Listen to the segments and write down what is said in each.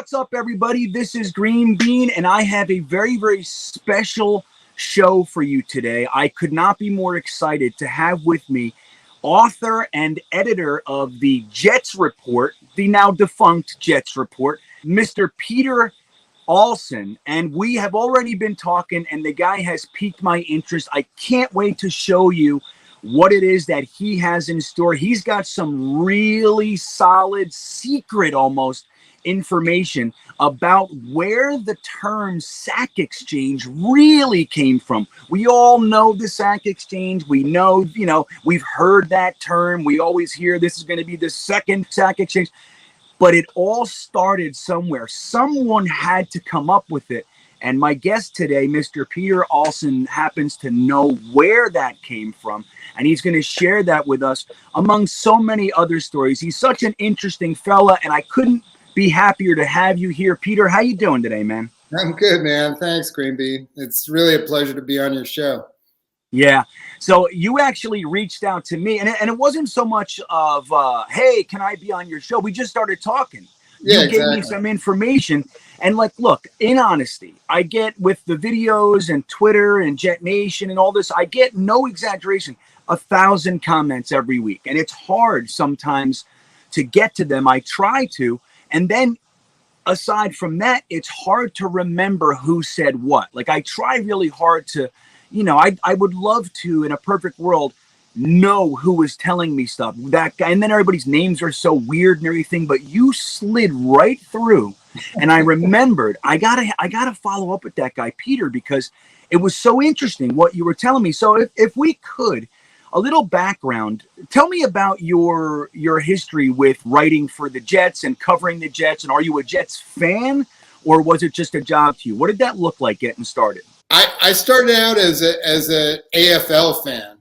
What's up, everybody? This is GreenBean, and I have a very, very special show for you today. I could not be more excited to have with me author and editor of the Jets Report, the now defunct Jets Report, Mr. Peter Alson. And we have already been talking, and the guy has piqued my interest. I can't wait to show you what it is that he has in store. He's got some really solid, secret almost, information about where the term sack exchange really came from. We all know the sack exchange. We know, we've heard that term. We always hear this is going to be the second sack exchange. But it all started somewhere. Someone had to come up with it. And my guest today, Mr. Peter Alson, happens to know where that came from. And he's going to share that with us among so many other stories. He's such an interesting fella, and I couldn't be happier to have you here. Peter, how you doing today, man? I'm good, man. Thanks, GreenBean. It's really a pleasure to be on your show. Yeah. So you actually reached out to me, and it wasn't so much of, hey, can I be on your show? We just started talking. Yeah, you gave me some information. And look, in honesty, I get with the videos and Twitter and Jetnation and all this, I get, no exaggeration, 1,000 comments every week. And it's hard sometimes to get to them. I try to. And then aside from that, it's hard to remember who said what. I try really hard to, I would love to, in a perfect world, know who was telling me stuff. That guy, and then everybody's names are so weird and everything, but you slid right through. And I remembered, I gotta follow up with that guy, Peter, because it was so interesting what you were telling me. So if we could, a little background. Tell me about your history with writing for the Jets and covering the Jets. And are you a Jets fan, or was it just a job to you? What did that look like getting started? I started out as a AFL fan.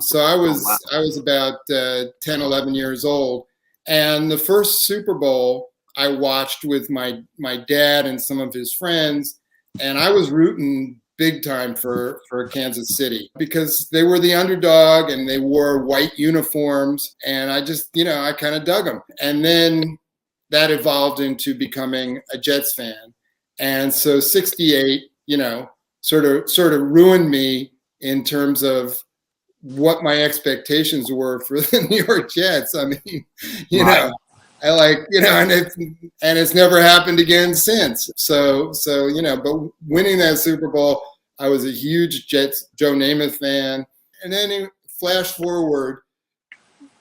So I was about 10, 11 years old. And the first Super Bowl I watched with my dad and some of his friends. And I was rooting big time for Kansas City because they were the underdog and they wore white uniforms, and I just, I kind of dug them. And then that evolved into becoming a Jets fan. And so 68, sort of ruined me in terms of what my expectations were for the New York Jets. I mean, Right. and it's never happened again since. So, but winning that Super Bowl, I was a huge Jets, Joe Namath fan. And then flash forward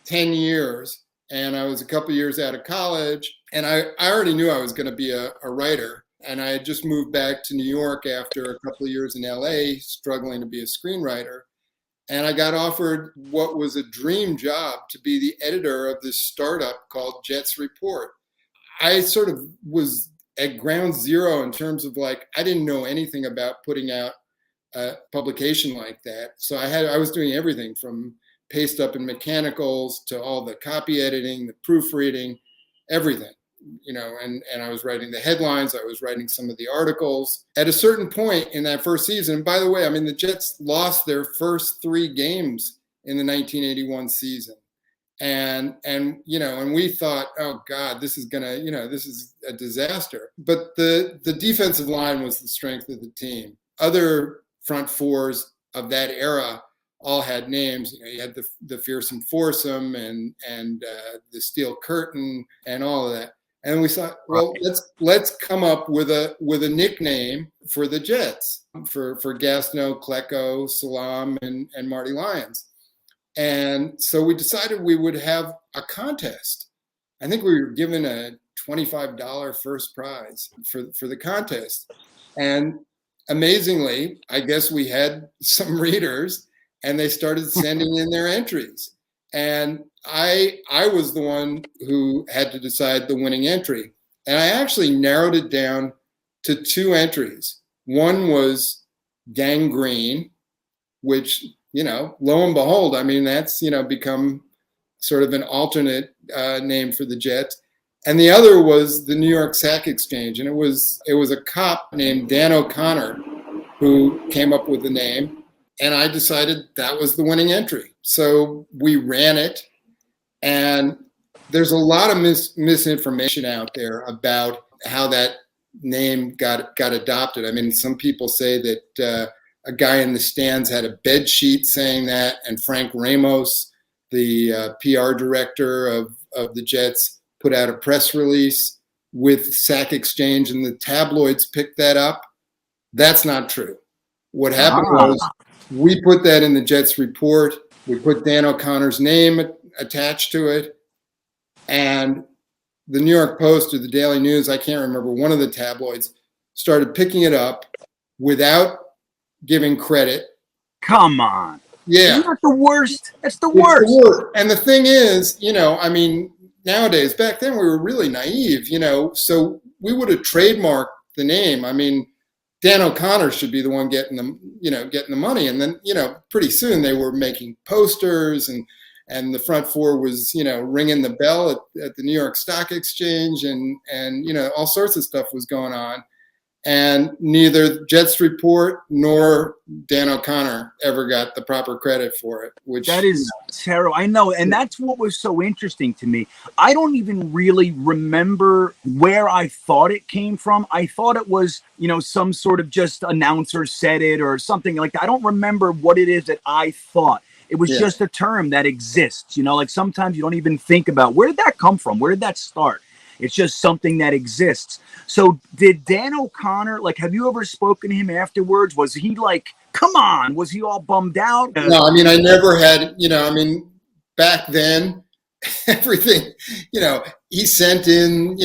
10 years, and I was a couple years out of college, and I already knew I was going to be a writer. And I had just moved back to New York after a couple of years in LA, struggling to be a screenwriter. And I got offered what was a dream job to be the editor of this startup called Jets Report. I sort of was at ground zero in terms of I didn't know anything about putting out a publication like that. So I was doing everything from paste up and mechanicals to all the copy editing, the proofreading, everything. And I was writing the headlines. I was writing some of the articles. At a certain point in that first season, and by the way, the Jets lost their first 3 games in the 1981 season. And we thought, oh God, this is this is a disaster. But the defensive line was the strength of the team. Other front fours of that era all had names. You had the Fearsome Foursome and the Steel Curtain and all of that. And we thought, well, let's come up with a nickname for the Jets, for Gastineau, Klecko, Salam, and Marty Lyons. And so we decided we would have a contest. I think we were given a $25 first prize for the contest. And amazingly, I guess we had some readers, and they started sending in their entries. And I was the one who had to decide the winning entry. And I actually narrowed it down to 2 entries. One was gangrene, which, lo and behold, that's, become sort of an alternate name for the Jets. And the other was the New York Sack Exchange. And it was a cop named Dan O'Connor who came up with the name. And I decided that was the winning entry. So we ran it. And there's a lot of misinformation out there about how that name got adopted. I mean, some people say that a guy in the stands had a bed sheet saying that, and Frank Ramos, the PR director of the Jets, put out a press release with Sack Exchange, and the tabloids picked that up. That's not true. What happened was we put that in the Jets report. We put Dan O'Connor's name attached to it, and the New York Post or the Daily News, I can't remember, one of the tabloids started picking it up without giving credit. Come on. Yeah. Isn't that the worst? That's the worst. The worst. And the thing is, I mean, nowadays, back then we were really naive, so we would have trademarked the name. I mean, Dan O'Connor should be the one getting the money. And then, pretty soon they were making posters, and the front four was, ringing the bell at the New York Stock Exchange, and all sorts of stuff was going on. And neither Jets Report nor Dan O'Connor ever got the proper credit for it. Which that is terrible. I know. And that's what was so interesting to me. I don't even really remember where I thought it came from. I thought it was, some sort of just announcer said it or something like that. I don't remember what it is that I thought. It was just a term that exists, like sometimes you don't even think about where did that come from? Where did that start? It's just something that exists. So did Dan O'Connor, have you ever spoken to him afterwards? Was he like, come on? Was he all bummed out? No, I mean, I never had, back then, everything, he sent in,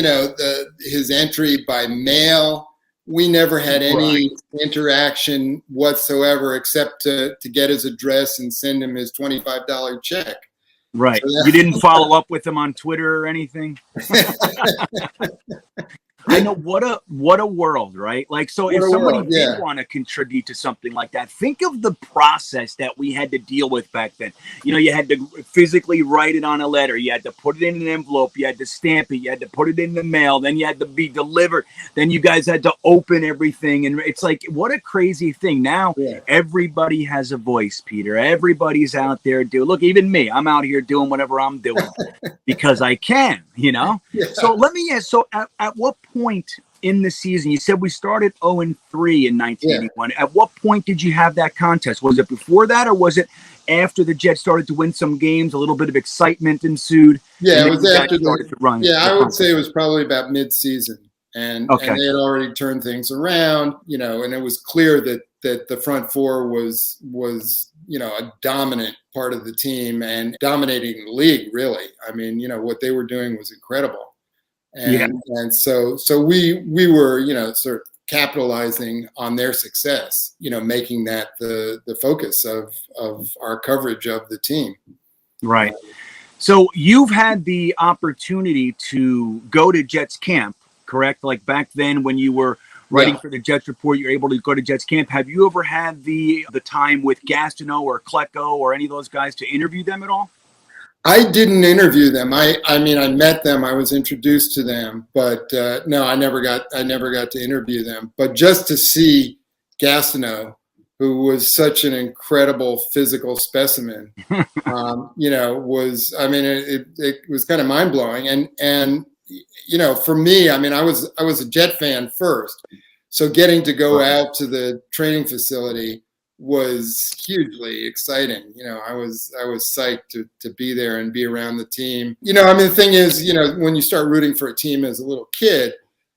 his entry by mail. We never had any interaction whatsoever except to get his address and send him his $25 check. Right. So you didn't follow up with him on Twitter or anything? I know what a world, right? So if somebody did want to contribute to something like that, think of the process that we had to deal with back then. You had to physically write it on a letter. You had to put it in an envelope. You had to stamp it. You had to put it in the mail. Then you had to be delivered. Then you guys had to open everything. And it's what a crazy thing. Now everybody has a voice, Peter. Everybody's out there look, even me, I'm out here doing whatever I'm doing because I can, Yeah. So let me ask, at what point in the season, you said we started 0-3 in 1981. At what point did you have that contest? Was it before that, or was it after the Jets started to win some games, a little bit of excitement ensued? Yeah, it was after started to run. Yeah, I would say it was probably about mid-season. And they had already turned things around, and it was clear that the front four was a dominant part of the team and dominating the league, really. I mean, what they were doing was incredible. And so we were, sort of capitalizing on their success, making that the focus of our coverage of the team. Right. So you've had the opportunity to go to Jets camp, correct? Back then when you were writing for the Jets Report, you're able to go to Jets camp. Have you ever had the time with Gastineau or Klecko or any of those guys to interview them at all? I didn't interview them. I mean, I met them. I was introduced to them, but no, I never got to interview them. But just to see Gastineau, who was such an incredible physical specimen, was, I mean, it was kind of mind blowing. And for me, I mean, I was a Jet fan first, so getting to go out to the training facility was hugely exciting. I was psyched to be there and be around the team. I mean, the thing is, when you start rooting for a team as a little kid,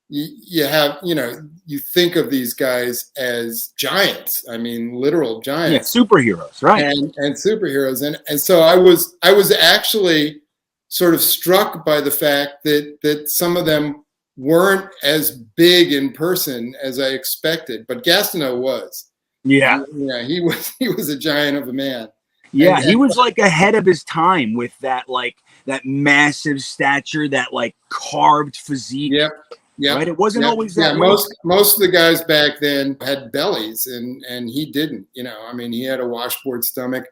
you have, you think of these guys as giants. I mean, literal giants. Yeah, superheroes, right? And superheroes. And so I was actually sort of struck by the fact that some of them weren't as big in person as I expected, but Gastineau was. Yeah, he was a giant of a man. Yeah, he was ahead of his time with that that massive stature, that carved physique. Yep. Right. It wasn't always that. Yeah, most of the guys back then had bellies, and he didn't. I mean, he had a washboard stomach.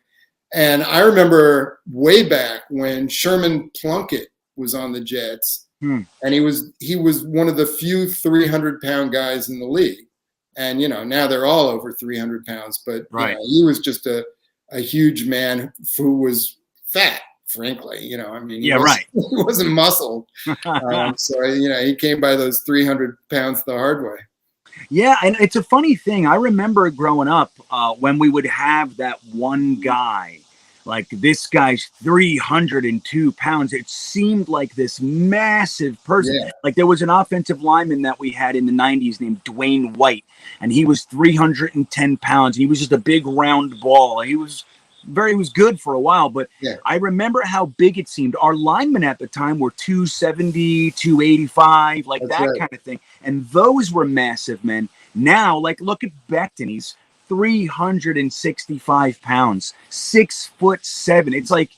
And I remember way back when Sherman Plunkett was on the Jets, and he was one of the few 300-pound guys in the league. And, now they're all over 300 pounds, but he was just a huge man who was fat frankly. I mean, Yeah, right. he wasn't muscled. So, he came by those 300 pounds the hard way. Yeah, and it's a funny thing. I remember growing up when we would have that one guy, like this guy's 302 pounds. It seemed like this massive person. Yeah. Like there was an offensive lineman that we had in the 90s named Dwayne White, and he was 310 pounds. He was just a big round ball. He was good for a while, but Yeah. I remember how big it seemed. Our linemen at the time were 270, 285, like That's that right. kind of thing. And those were massive men. Now, like, look at Becton. He's 365 pounds, 6'7". It's like,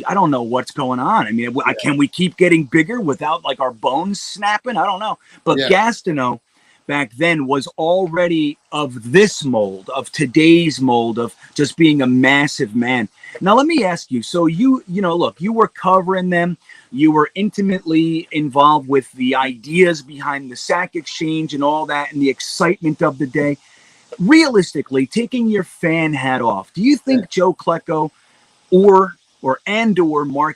I don't know what's going on. I mean, can we keep getting bigger without like our bones snapping? I don't know. But Gastineau back then was already of this mold, of today's mold, of just being a massive man. Now, let me ask you. So look, you were covering them. You were intimately involved with the ideas behind the sack exchange and all that and the excitement of the day. Realistically, taking your fan hat off, do you think Joe Klecko or Mark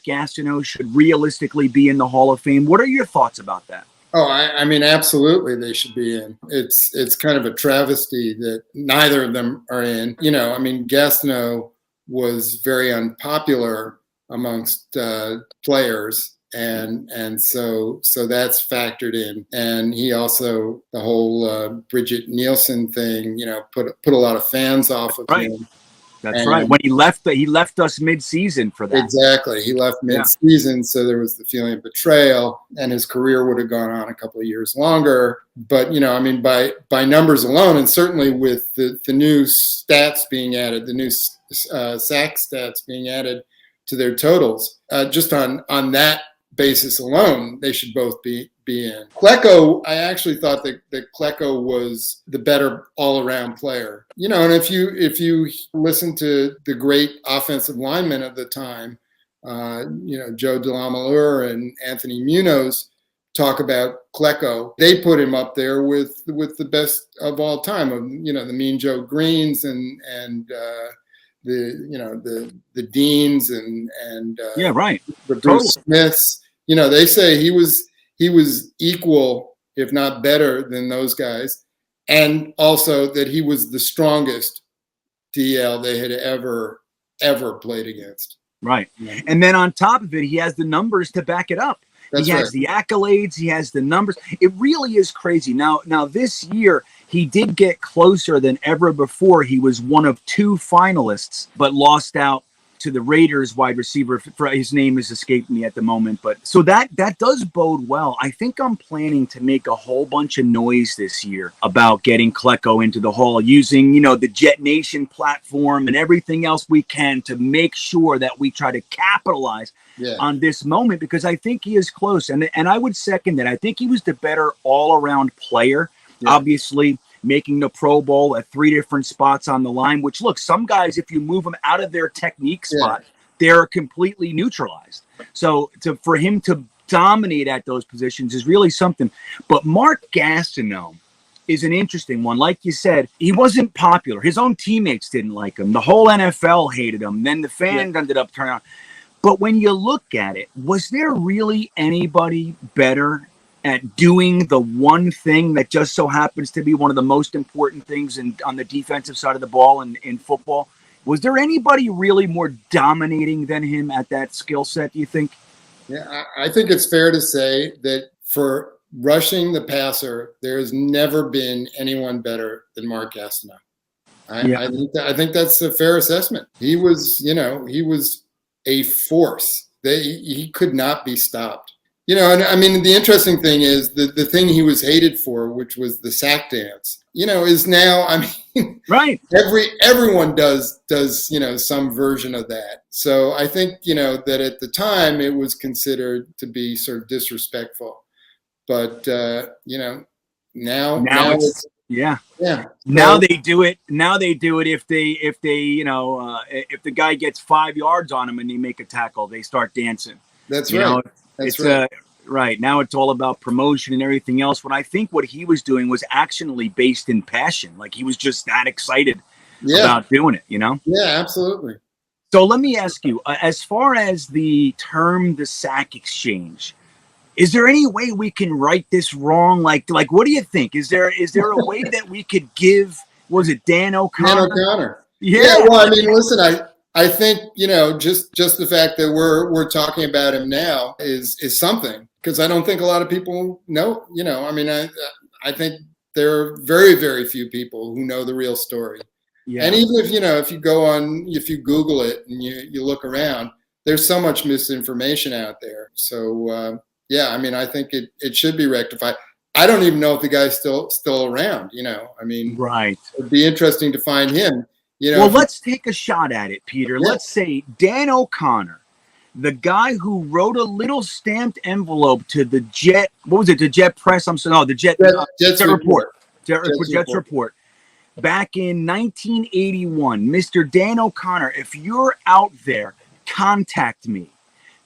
Gastineau should realistically be in the Hall of Fame? What are your thoughts about that? Oh, I mean, absolutely, they should be in. It's kind of a travesty that neither of them are in. I mean, Gastineau was very unpopular amongst players, and so that's factored in. And he also, the whole Bridget Nielsen thing, put a lot of fans off of him. That's right. When he left us mid-season for that. Exactly. He left mid-season, so there was the feeling of betrayal, and his career would have gone on a couple of years longer. But, I mean, by numbers alone, and certainly with the new stats being added, the new sack stats being added to their totals, just on that basis alone, they should both be in. Klecko, I actually thought that Klecko was the better all-around player. And if you listen to the great offensive linemen of the time, Joe DeLamalure and Anthony Munoz talk about Klecko, they put him up there with the best of all time. The Mean Joe Greens and the Deans and the Bruce Smiths. They say he was equal, if not better, than those guys, and also that he was the strongest DL they had ever played against. Right. And then on top of it, he has the numbers to back it up. He has the accolades. He has the numbers. It really is crazy. Now this year, he did get closer than ever before. He was one of 2 finalists, but lost out to the Raiders wide receiver. His name has escaped me at the moment, but so that does bode well. I think I'm planning to make a whole bunch of noise this year about getting Klecko into the Hall, using the Jetnation platform and everything else we can to make sure that we try to capitalize on this moment, because I think he is close, and I would second that. I think he was the better all-around player. Obviously, making the Pro Bowl at 3 different spots on the line, which, look, some guys, if you move them out of their technique spot, they're completely neutralized. So for him to dominate at those positions is really something. But Mark Gastineau is an interesting one. Like you said, he wasn't popular. His own teammates didn't like him. The whole NFL hated him. Then the fans ended up turning on. But when you look at it, was there really anybody better at doing the one thing that just so happens to be one of the most important things on the defensive side of the ball in football? Was there anybody really more dominating than him at that skill set, do you think? Yeah, I think it's fair to say that for rushing the passer, there's never been anyone better than Mark Gastineau. I think that's a fair assessment. He was a force. He could not be stopped. And I mean, the interesting thing is the thing he was hated for, which was the sack dance, is now, I mean, right. Everyone does, some version of that. So I think, that at the time it was considered to be sort of disrespectful, but, now it's yeah. So, now they do it. Now they do it if if the guy gets 5 yards on him and they make a tackle, they start dancing. That's right. That's right. Right. Now it's all about promotion and everything else. When I think what he was doing was actually based in passion. Like he was just that excited about doing it, Yeah, absolutely. So let me ask you, as far as the term, the sack exchange, is there any way we can right this wrong? Like, what do you think? Is there a way that we could give, was it Dan O'Connor? Dan O'Connor. Yeah. Well, I mean, listen, I think, just the fact that we're talking about him now is something, because I don't think a lot of people know, I mean, I think there are very, very few people who know the real story. Yeah. And even if you go on, if you Google it and you look around, there's so much misinformation out there. So, yeah, I mean, I think it should be rectified. I don't even know if the guy's still around, I mean, right. It'd be interesting to find him. Well, let's take a shot at it, Peter. Yeah. Let's say Dan O'Connor, the guy who wrote a little stamped envelope to the Jet, what was it, the Jet Press? the Jet Report. Jets Report. Back in 1981, Mr. Dan O'Connor, if you're out there, contact me.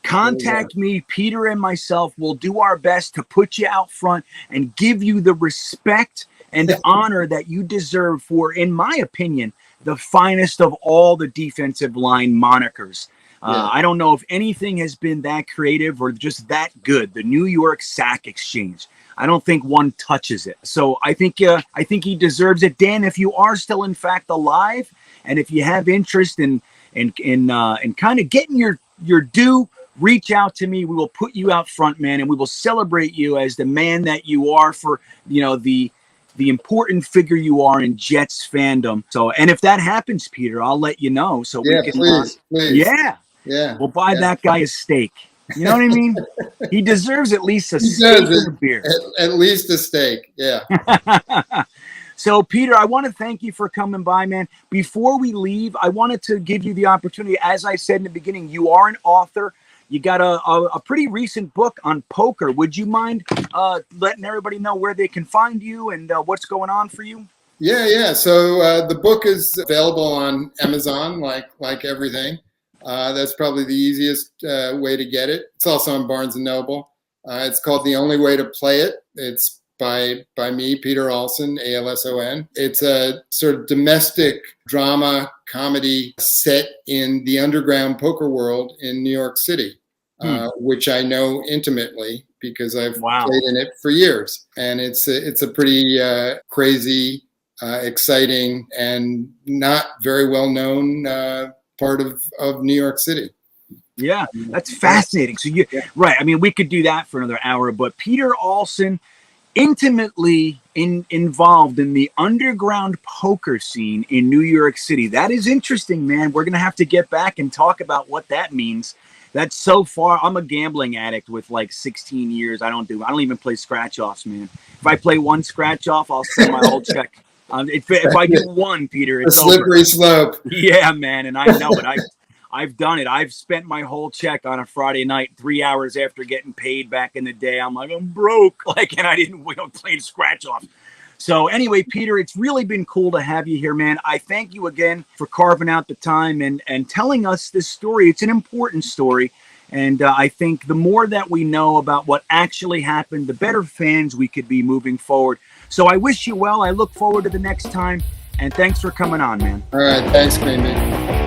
Contact me. Peter and myself will do our best to put you out front and give you the respect and honor that you deserve for, in my opinion, the finest of all the defensive line monikers. I don't know if anything has been that creative or just that good. The New York Sack Exchange. I don't think one touches it. So I think he deserves it. Dan, if you are still in fact alive, and if you have interest in kind of getting your due, reach out to me. We will put you out front, man, and we will celebrate you as the man that you are for the important figure you are in Jets fandom. So, and if that happens, Peter, I'll let you know. So we can, please. Yeah, we'll buy that guy a steak. You know what I mean? He deserves at least a steak and a beer. At least a steak, yeah. So, Peter, I want to thank you for coming by, man. Before we leave, I wanted to give you the opportunity. As I said in the beginning, you are an author. You got a pretty recent book on poker. Would you mind letting everybody know where they can find you and what's going on for you? Yeah. So the book is available on Amazon, like everything. That's probably the easiest way to get it. It's also on Barnes & Noble. It's called The Only Way to Play It. It's by me, Peter Alson, Alson. It's a sort of domestic drama comedy set in the underground poker world in New York City, which I know intimately because I've played in it for years. And it's a pretty crazy, exciting, and not very well known part of New York City. Yeah, that's fascinating. So right. I mean, we could do that for another hour, but Peter Alson, intimately involved in the underground poker scene in New York City. That is interesting, man. We're going to have to get back and talk about what that means. That's so far. I'm a gambling addict with like 16 years. I don't even play scratch offs, man. If I play one scratch off, I'll send my whole check. If I do one, Peter, it's a slippery over. Slope. Yeah, man. And I know it. I've done it. I've spent my whole check on a Friday night, 3 hours after getting paid back in the day. I'm like, I'm broke. And I didn't play scratch off. So anyway, Peter, it's really been cool to have you here, man. I thank you again for carving out the time and telling us this story. It's an important story. And I think the more that we know about what actually happened, the better fans we could be moving forward. So I wish you well. I look forward to the next time. And thanks for coming on, man. All right. Thanks, GreenBean.